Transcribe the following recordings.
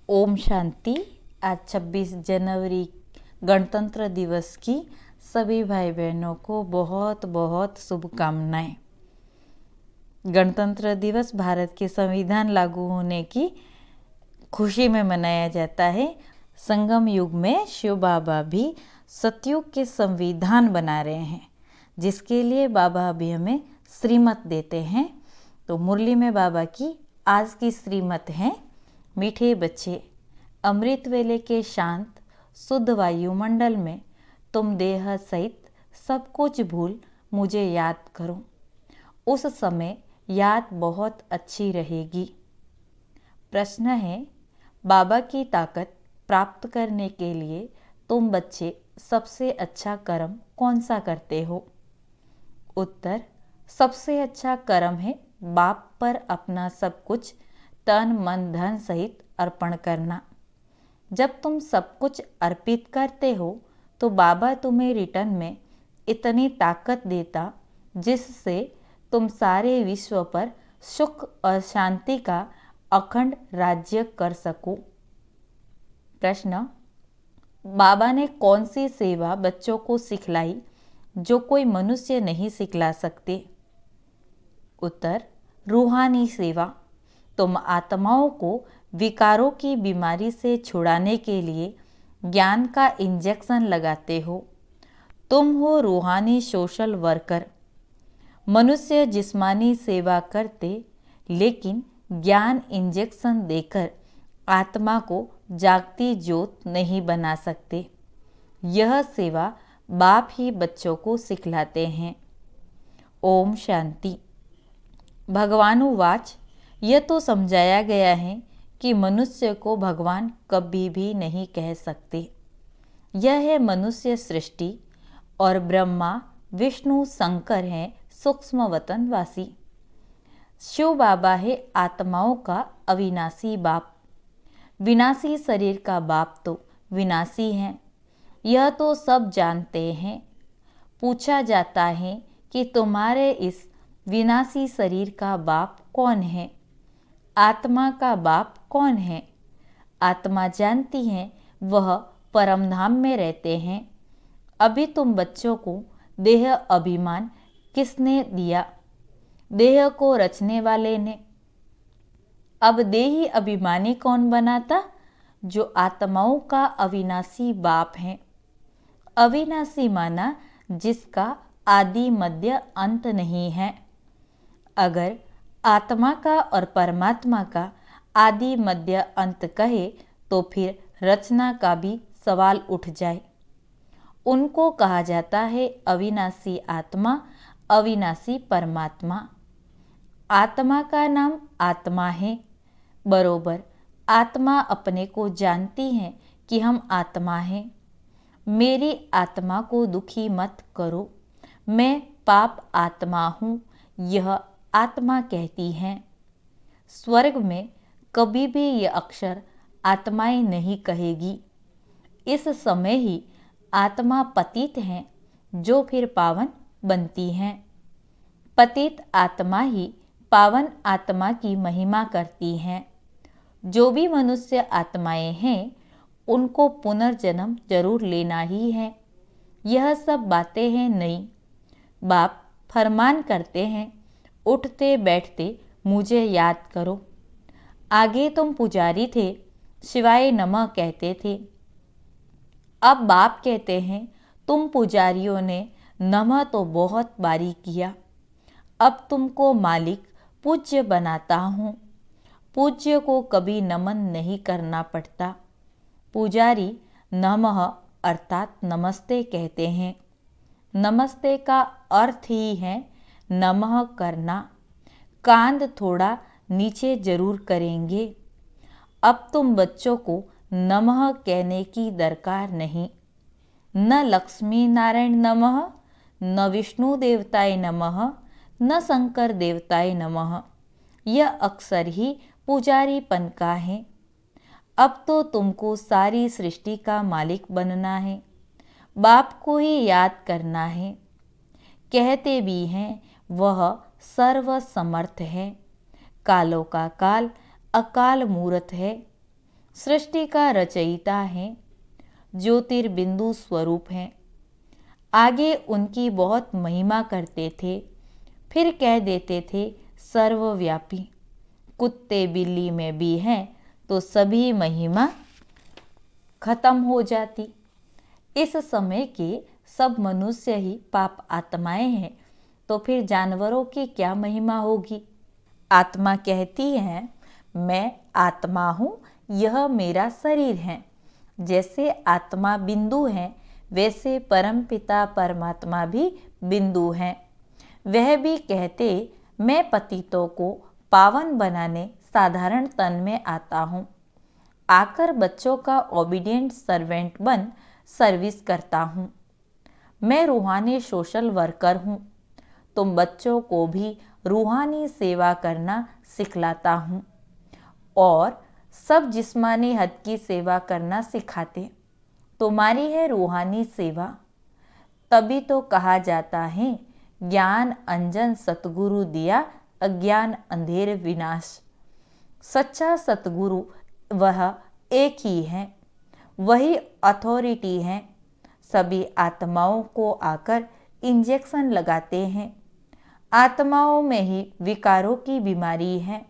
ओम शांति। आज 26 जनवरी गणतंत्र दिवस की सभी भाई बहनों को बहुत बहुत शुभकामनाएं। गणतंत्र दिवस भारत के संविधान लागू होने की खुशी में मनाया जाता है। संगम युग में शिव बाबा भी सतयुग के संविधान बना रहे हैं, जिसके लिए बाबा अभी हमें श्रीमत देते हैं। तो मुरली में बाबा की आज की श्रीमत है, मीठे बच्चे, अमृत वेले के शांत शुद्ध वायुमंडल में तुम देह सहित सब कुछ भूल मुझे याद करो। उस समय याद बहुत अच्छी रहेगी। प्रश्न है, बाबा की ताकत प्राप्त करने के लिए तुम बच्चे सबसे अच्छा कर्म कौन सा करते हो? उत्तर, सबसे अच्छा कर्म है बाप पर अपना सब कुछ तन मन धन सहित अर्पण करना। जब तुम सब कुछ अर्पित करते हो तो बाबा तुम्हें रिटर्न में इतनी ताकत देता जिससे तुम सारे विश्व पर सुख और शांति का अखंड राज्य कर सको। प्रश्न, बाबा ने कौन सी सेवा बच्चों को सिखलाई जो कोई मनुष्य नहीं सिखला सकते? उत्तर, रूहानी सेवा। तुम आत्माओं को विकारों की बीमारी से छुड़ाने के लिए ज्ञान का इंजेक्शन लगाते हो। तुम हो रूहानी सोशल वर्कर। मनुष्य जिस्मानी सेवा करते लेकिन ज्ञान इंजेक्शन देकर आत्मा को जागती ज्योत नहीं बना सकते। यह सेवा बाप ही बच्चों को सिखलाते हैं। ओम शांति। भगवानुवाच, यह तो समझाया गया है कि मनुष्य को भगवान कभी भी नहीं कह सकते। यह है मनुष्य सृष्टि और ब्रह्मा विष्णु शंकर हैं सूक्ष्म वतनवासी। शिव बाबा है आत्माओं का अविनाशी बाप। विनाशी शरीर का बाप तो विनाशी है, यह तो सब जानते हैं। पूछा जाता है कि तुम्हारे इस विनाशी शरीर का बाप कौन है? आत्मा का बाप कौन है? आत्मा जानती है वह परमधाम में रहते हैं। अभी तुम बच्चों को देह अभिमान किसने दिया? देह को रचने वाले ने। अब देही अभिमानी कौन बनाता? जो आत्माओं का अविनाशी बाप है। अविनाशी माना जिसका आदि मध्य अंत नहीं है। अगर आत्मा का और परमात्मा का आदि मध्य अंत कहे तो फिर रचना का भी सवाल उठ जाए। उनको कहा जाता है अविनाशी आत्मा, अविनाशी परमात्मा। आत्मा का नाम आत्मा है। बरोबर आत्मा अपने को जानती है कि हम आत्मा हैं। मेरी आत्मा को दुखी मत करो, मैं पाप आत्मा हूँ, यह आत्मा कहती है। स्वर्ग में कभी भी यह अक्षर आत्माएं नहीं कहेगी। इस समय ही आत्मा पतित हैं जो फिर पावन बनती हैं। पतित आत्मा ही पावन आत्मा की महिमा करती हैं। जो भी मनुष्य आत्माएं हैं उनको पुनर्जन्म जरूर लेना ही है। यह सब बातें हैं नई। बाप फरमान करते हैं, उठते बैठते मुझे याद करो। आगे तुम पुजारी थे, शिवाय नमः कहते थे। अब बाप कहते हैं तुम पुजारियों ने नमः तो बहुत बारी किया, अब तुमको मालिक पूज्य बनाता हूँ। पूज्य को कभी नमन नहीं करना पड़ता। पुजारी नमः अर्थात नमस्ते कहते हैं। नमस्ते का अर्थ ही है नमः करना। कांध थोड़ा नीचे जरूर करेंगे। अब तुम बच्चों को नमः कहने की दरकार नहीं। न लक्ष्मी नारायण नमः, न विष्णु देवताय नमः, न शंकर देवताय नमः। यह अक्सर ही पुजारीपन का है। अब तो तुमको सारी सृष्टि का मालिक बनना है। बाप को ही याद करना है। कहते भी हैं वह सर्व समर्थ है। कालों का काल अकाल मूरत है। सृष्टि का रचयिता हैं, ज्योतिर्बिंदु स्वरूप हैं। आगे उनकी बहुत महिमा करते थे, फिर कह देते थे सर्वव्यापी। कुत्ते बिल्ली में भी हैं तो सभी महिमा खत्म हो जाती। इस समय के सब मनुष्य ही पाप आत्माएं हैं, तो फिर जानवरों की क्या महिमा होगी। आत्मा कहती है मैं आत्मा हूँ, यह मेरा शरीर है। जैसे आत्मा बिंदु है, वैसे परमपिता परमात्मा भी बिंदु हैं। वह भी कहते मैं पतितों को पावन बनाने साधारण तन में आता हूँ, आकर बच्चों का ओबीडिएंट सर्वेंट बन सर्विस करता हूँ। मैं रूहानी सोशल वर्कर हूँ, तुम बच्चों को भी रूहानी सेवा करना सिखलाता हूँ और सब जिस्मानी हद की सेवा करना सिखाते। तुम्हारी है रूहानी सेवा। तभी तो कहा जाता है ज्ञान अंजन सतगुरु दिया, अज्ञान अंधेर विनाश। सच्चा सतगुरु वह एक ही है, वही अथॉरिटी है। सभी आत्माओं को आकर इंजेक्शन लगाते हैं। आत्माओं में ही विकारों की बीमारी है।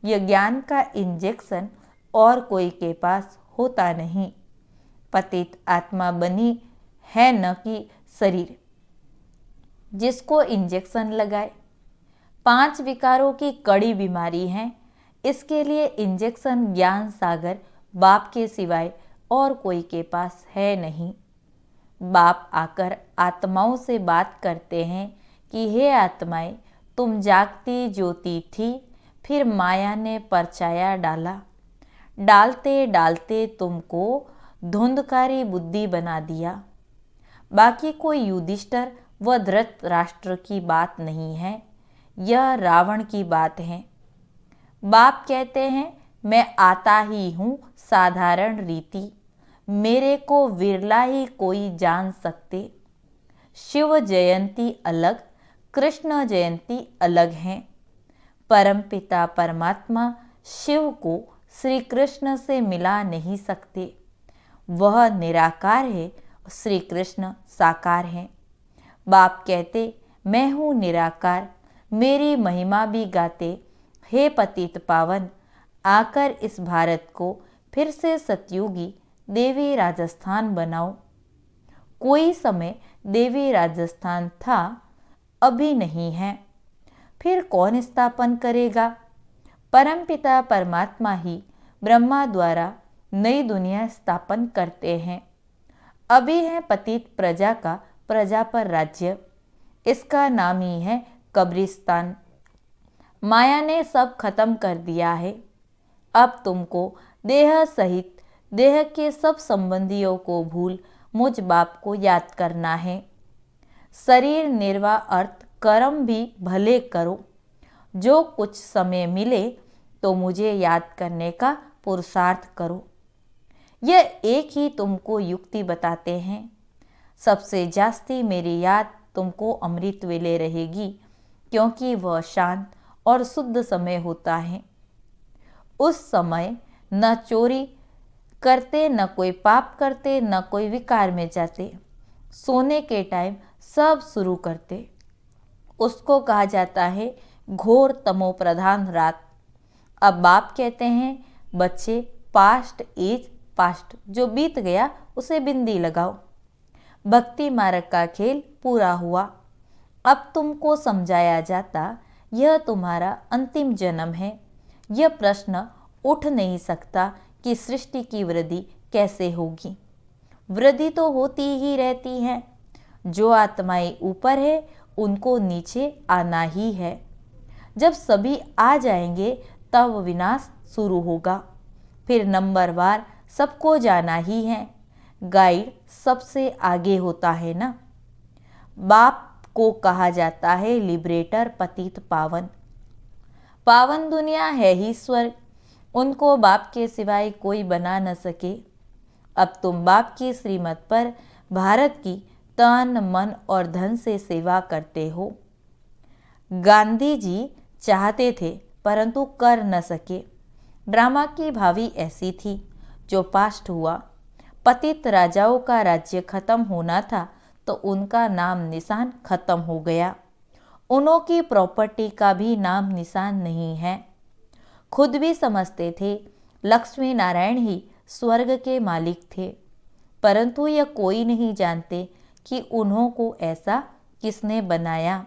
यह ज्ञान का इंजेक्शन और कोई के पास होता नहीं। पतित आत्मा बनी है न कि शरीर जिसको इंजेक्शन लगाए। 5 विकारों की कड़ी बीमारी है, इसके लिए इंजेक्शन ज्ञान सागर बाप के सिवाय और कोई के पास है नहीं। बाप आकर आत्माओं से बात करते हैं कि हे आत्माएं, तुम जागती ज्योति थी, फिर माया ने परछाया डाला, डालते डालते तुमको धुंधकारी बुद्धि बना दिया। बाकी कोई युधिष्ठिर व धृतराष्ट्र की बात नहीं है, यह रावण की बात है। बाप कहते हैं मैं आता ही हूँ साधारण रीति, मेरे को विरला ही कोई जान सकते। शिव जयंती अलग, कृष्ण जयंती अलग है। परमपिता परमात्मा शिव को श्री कृष्ण से मिला नहीं सकते। वह निराकार है, श्री कृष्ण साकार है। बाप कहते मैं हूँ निराकार, मेरी महिमा भी गाते। हे पतित पावन, आकर इस भारत को फिर से सतयुगी देवी राजस्थान बनाओ। कोई समय देवी राजस्थान था, अभी नहीं है, फिर कौन स्थापन करेगा। परमपिता परमात्मा ही ब्रह्मा द्वारा नई दुनिया स्थापन करते हैं। अभी है पतित प्रजा का प्रजा पर राज्य, इसका नाम ही है कब्रिस्तान। माया ने सब खत्म कर दिया है। अब तुमको देह सहित देह के सब संबंधियों को भूल मुझ बाप को याद करना है। शरीर निर्वाह अर्थ कर्म भी भले करो। जो कुछ समय मिले तो मुझे याद करने का पुरुषार्थ करो। यह एक ही तुमको युक्ति बताते हैं। सबसे जास्ती मेरी याद तुमको अमृत वेले रहेगी, क्योंकि वह शांत और शुद्ध समय होता है। उस समय न चोरी करते, न कोई पाप करते, न कोई विकार में जाते। सोने के टाइम सब शुरू करते। उसको कहा जाता है घोर तमो प्रधान रात। अब बाप कहते हैं बच्चे, पास्ट इज पास्ट, जो बीत गया उसे बिंदी लगाओ। भक्ति मार्ग का खेल पूरा हुआ। अब तुमको समझाया जाता यह तुम्हारा अंतिम जन्म है। यह प्रश्न उठ नहीं सकता कि सृष्टि की वृद्धि कैसे होगी। वृद्धि तो होती ही रहती है। जो आत्माएं ऊपर है उनको नीचे आना ही है। जब सभी आ जाएंगे तब विनाश शुरू होगा। फिर नंबरवार सबको जाना ही है। गाइड सबसे आगे होता है ना। बाप को कहा जाता है लिबरेटर, पतित पावन। पावन दुनिया है ही स्वर्ग, उनको बाप के सिवाय कोई बना न सके। अब तुम बाप की श्रीमत पर भारत की तन मन और धन से सेवा करते हो। गांधी जी चाहते थे परंतु कर न सके। ड्रामा की भावी ऐसी थी जो पास्ट हुआ। पतित राजाओं का राज्य खत्म होना था तो उनका नाम निशान खत्म हो गया। उनकी प्रॉपर्टी का भी नाम निशान नहीं है। खुद भी समझते थे लक्ष्मी नारायण ही स्वर्ग के मालिक थे, परंतु यह कोई नहीं जानते कि उन्हों को ऐसा किसने बनाया।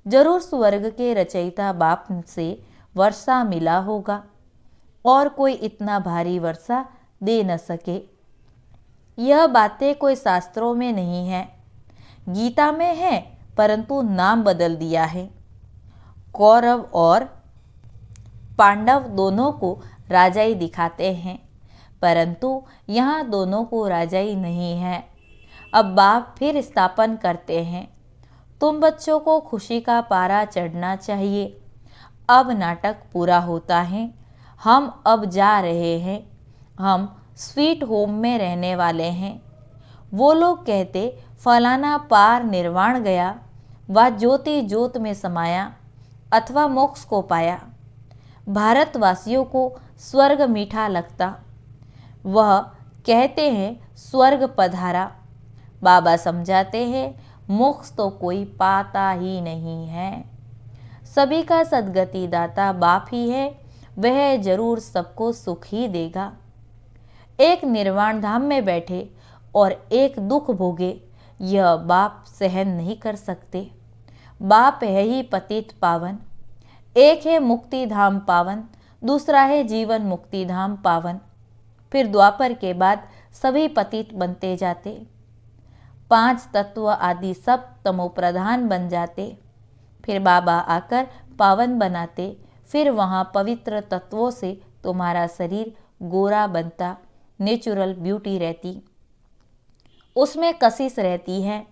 जरूर स्वर्ग के रचयिता बाप से वर्षा मिला होगा और कोई इतना भारी वर्षा दे न सके। यह बातें कोई शास्त्रों में नहीं है, गीता में है, परंतु नाम बदल दिया है। कौरव और पांडव दोनों को राजाई दिखाते हैं, परंतु यहाँ दोनों को राजाई नहीं है। अब बाप फिर स्थापन करते हैं, तुम बच्चों को खुशी का पारा चढ़ना चाहिए। अब नाटक पूरा होता है, हम अब जा रहे हैं, हम स्वीट होम में रहने वाले हैं। वो लोग कहते फलाना पार निर्वाण गया, वह ज्योति ज्योत में समाया अथवा मोक्ष को पाया। भारतवासियों को स्वर्ग मीठा लगता, वह कहते हैं स्वर्ग पधारा। बाबा समझाते हैं मोक्ष तो कोई पाता ही नहीं है। सभी का सद्गति दाता बाप ही है, वह जरूर सबको सुख ही देगा। एक निर्वाण धाम में बैठे और एक दुख भोगे, यह बाप सहन नहीं कर सकते। बाप है ही पतित पावन, एक है मुक्ति धाम पावन, दूसरा है जीवन मुक्ति धाम पावन। फिर द्वापर के बाद सभी पतित बनते जाते, 5 तत्व आदि सब तमोप्रधान बन जाते। फिर बाबा आकर पावन बनाते, फिर वहाँ पवित्र तत्वों से तुम्हारा शरीर गोरा बनता, नेचुरल ब्यूटी रहती, उसमें कशिश रहती है।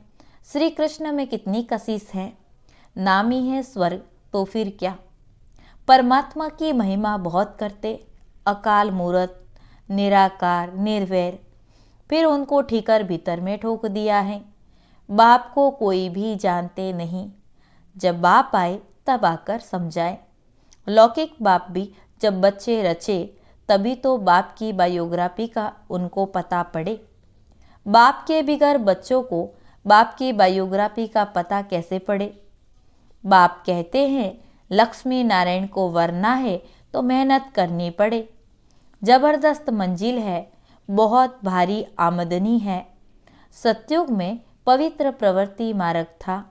श्री कृष्ण में कितनी कशिश है, नाम ही है स्वर्ग, तो फिर क्या। परमात्मा की महिमा बहुत करते, अकाल मूर्त, निराकार, निर्वैर। फिर उनको ठीकर भीतर में ठोक दिया है। बाप को कोई भी जानते नहीं, जब बाप आए तब आकर समझाए। लौकिक बाप भी जब बच्चे रचे तभी तो बाप की बायोग्राफी का उनको पता पड़े। बाप के बिगैर बच्चों को बाप की बायोग्राफी का पता कैसे पड़े। बाप कहते हैं लक्ष्मी नारायण को वरना है तो मेहनत करनी पड़े, जबरदस्त मंजिल है, बहुत भारी आमदनी है। सतयुग में पवित्र प्रवृत्ति मार्ग था,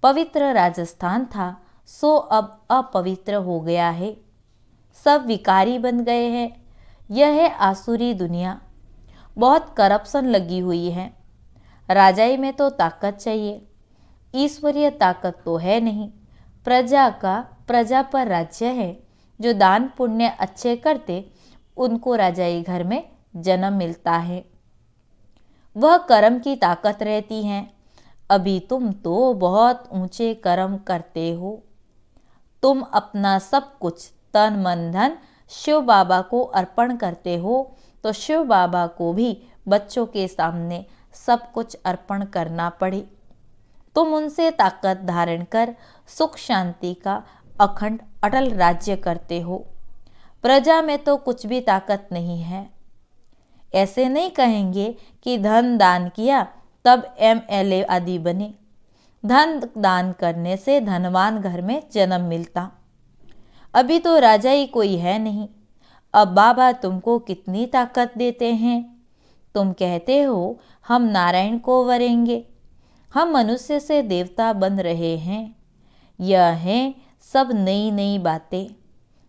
पवित्र राजस्थान था, सो अब अपवित्र हो गया है, सब विकारी बन गए हैं। यह है आसुरी दुनिया, बहुत करप्शन लगी हुई है। राजाई में तो ताकत चाहिए, ईश्वरीय ताकत तो है नहीं। प्रजा का प्रजा पर राज्य है, जो दान पुण्य अच्छे करते उनको राजाई घर में जन्म मिलता है, वह कर्म की ताकत रहती है। अभी तुम तो बहुत ऊंचे कर्म करते हो, तुम अपना सब कुछ तन मन धन शिव बाबा को अर्पण करते हो, तो शिव बाबा को भी बच्चों के सामने सब कुछ अर्पण करना पड़े। तुम उनसे ताकत धारण कर सुख शांति का अखंड अटल राज्य करते हो। प्रजा में तो कुछ भी ताकत नहीं है। ऐसे नहीं कहेंगे कि धन दान किया तब MLA आदि बने। धन दान करने से धनवान घर में जन्म मिलता। अभी तो राजा ही कोई है नहीं। अब बाबा तुमको कितनी ताकत देते हैं। तुम कहते हो हम नारायण को वरेंगे, हम मनुष्य से देवता बन रहे हैं। यह है सब नई नई बातें।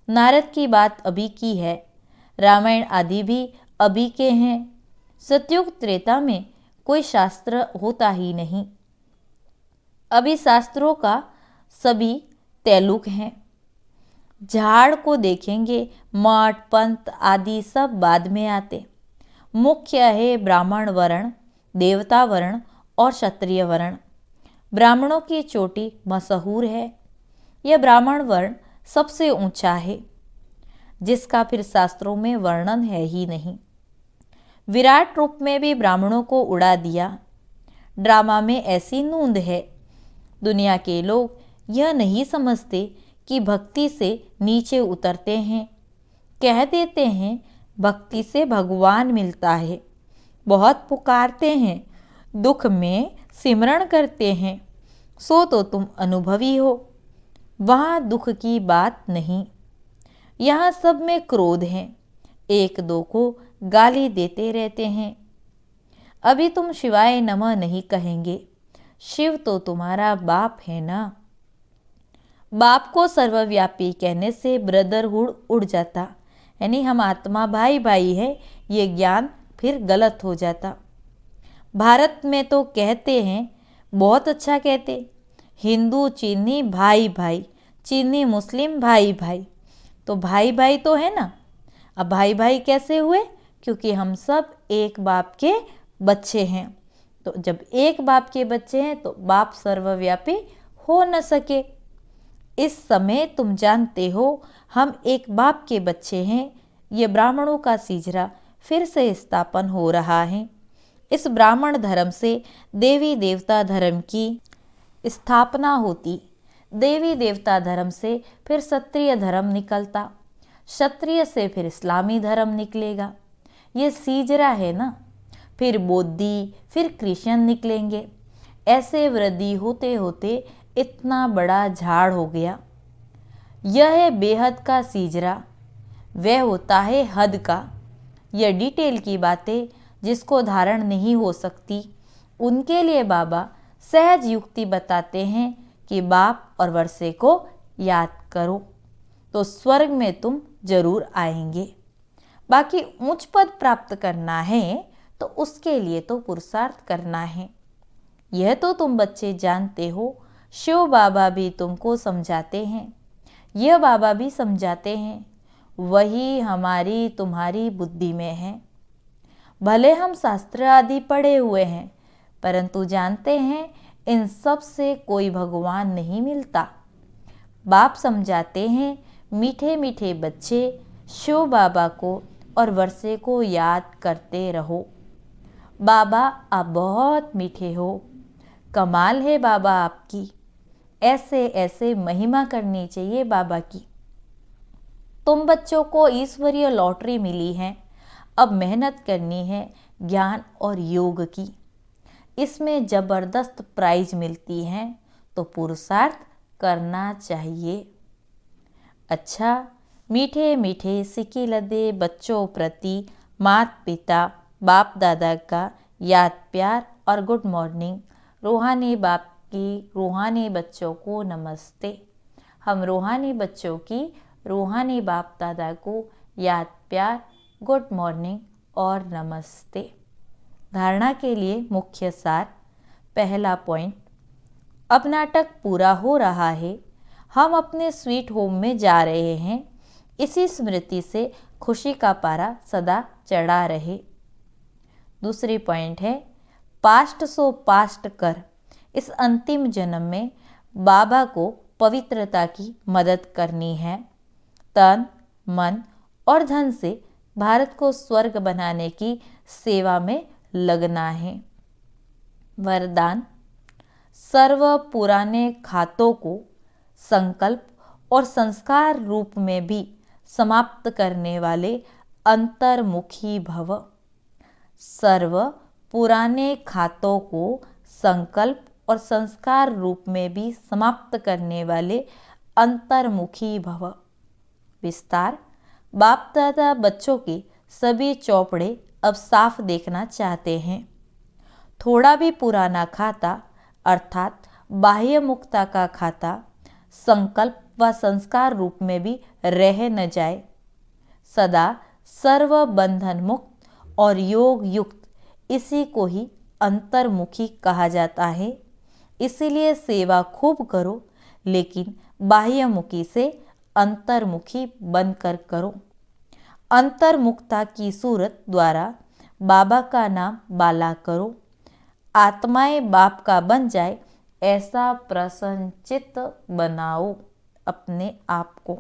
नारद की बात अभी की है, रामायण आदि भी अभी के हैं। सतयुग त्रेता में कोई शास्त्र होता ही नहीं। अभी शास्त्रों का सभी तैलुक हैं। झाड़ को देखेंगे, मठ पंथ आदि सब बाद में आते। मुख्य है ब्राह्मण वर्ण, देवता वर्ण और क्षत्रिय वर्ण। ब्राह्मणों की चोटी मशहूर है। यह ब्राह्मण वर्ण सबसे ऊंचा है, जिसका फिर शास्त्रों में वर्णन है ही नहीं। विराट रूप में भी ब्राह्मणों को उड़ा दिया। ड्रामा में ऐसी नूंद है। दुनिया के लोग यह नहीं समझते कि भक्ति से नीचे उतरते हैं, कह देते हैं भक्ति से भगवान मिलता है, बहुत पुकारते हैं, दुख में सिमरण करते हैं, सो तो तुम अनुभवी हो। वहाँ दुख की बात नहीं, यहाँ सब में क्रोध है, एक दो को गाली देते रहते हैं। अभी तुम शिवाय नमः नहीं कहेंगे, शिव तो तुम्हारा बाप है ना। बाप को सर्वव्यापी कहने से ब्रदरहुड उड़ जाता, यानी हम आत्मा भाई भाई है, ये ज्ञान फिर गलत हो जाता। भारत में तो कहते हैं, बहुत अच्छा कहते, हिंदू चीनी भाई भाई, चीनी मुस्लिम भाई भाई। तो भाई भाई तो है ना। अब भाई भाई कैसे हुए? क्योंकि हम सब एक बाप के बच्चे हैं। तो जब एक बाप के बच्चे हैं तो बाप सर्वव्यापी हो न सके। इस समय तुम जानते हो हम एक बाप के बच्चे हैं। ये ब्राह्मणों का सीजरा फिर से स्थापन हो रहा है। इस ब्राह्मण धर्म से देवी देवता धर्म की स्थापना होती, देवी देवता धर्म से फिर क्षत्रिय धर्म निकलता, क्षत्रिय से फिर इस्लामी धर्म निकलेगा। ये सीजरा है ना। फिर बौद्धि, फिर क्रिश्चियन निकलेंगे। ऐसे वृद्धि होते होते इतना बड़ा झाड़ हो गया। यह है बेहद का सीजरा, वह होता है हद का। यह डिटेल की बातें जिसको धारण नहीं हो सकती, उनके लिए बाबा सहज युक्ति बताते हैं कि बाप और वर्षे को याद करो तो स्वर्ग में तुम जरूर आएंगे। बाकी ऊंच पद प्राप्त करना है तो उसके लिए तो पुरुषार्थ करना है। यह तो तुम बच्चे जानते हो। शिव बाबा भी तुमको समझाते हैं, यह बाबा भी समझाते हैं। वही हमारी तुम्हारी बुद्धि में है। भले हम शास्त्र आदि पढ़े हुए हैं, परंतु जानते हैं इन सब से कोई भगवान नहीं मिलता। बाप समझाते हैं, मीठे मीठे बच्चे शिव बाबा को और वर्षे को याद करते रहो। बाबा आप बहुत मीठे हो, कमाल है बाबा आपकी। ऐसे ऐसे महिमा करनी चाहिए बाबा की। तुम बच्चों को ईश्वरीय लॉटरी मिली है, अब मेहनत करनी है ज्ञान और योग की। इसमें जबरदस्त प्राइज मिलती है तो पुरुषार्थ करना चाहिए। अच्छा, मीठे मीठे सिक्के लदे बच्चों प्रति माता पिता बाप दादा का याद प्यार और गुड मॉर्निंग। रूहानी बाप की रूहानी बच्चों को नमस्ते। हम रूहानी बच्चों की रूहानी बाप दादा को याद प्यार, गुड मॉर्निंग और नमस्ते। धारणा के लिए मुख्य सार। पहला पॉइंट, अब नाटक पूरा हो रहा है, हम अपने स्वीट होम में जा रहे हैं। इसी स्मृति से खुशी का पारा सदा चढ़ा रहे। दूसरी पॉइंट है, पास्ट सो पास्ट कर। इस अंतिम जन्म में बाबा को पवित्रता की मदद करनी है। तन मन और धन से भारत को स्वर्ग बनाने की सेवा में लगना है। वरदान, सर्व पुराने खातों को संकल्प और संस्कार रूप में भी समाप्त करने वाले अंतर्मुखी भव। सर्व पुराने खातों को संकल्प और संस्कार रूप में भी समाप्त करने वाले अंतर्मुखी भव। विस्तार, बाप दादा बच्चों के सभी चौपड़े अब साफ देखना चाहते हैं। थोड़ा भी पुराना खाता अर्थात बाह्य मुक्ता का खाता संकल्प व संस्कार रूप में भी रह न जाए। सदा सर्व बंधन मुक्त और योग युक्त, इसी को ही अंतर्मुखी कहा जाता है। इसीलिए सेवा खूब करो, लेकिन बाह्यमुखी से अंतर्मुखी बनकर करो। अंतर्मुखता की सूरत द्वारा बाबा का नाम बाला करो। आत्माएं बाप का बन जाए, ऐसा प्रसन्नचित्त बनाओ अपने आप को।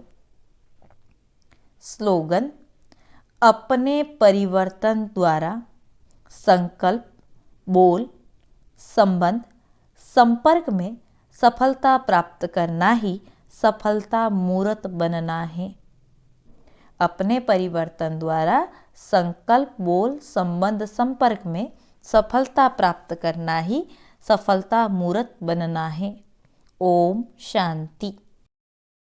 स्लोगन, अपने परिवर्तन द्वारा संकल्प, बोल, संबंध, संपर्क में सफलता प्राप्त करना ही सफलता मूर्त बनना है। अपने परिवर्तन द्वारा संकल्प, बोल, संबंध, संपर्क में सफलता प्राप्त करना ही सफलता मूर्त बनना है। ओम शांति।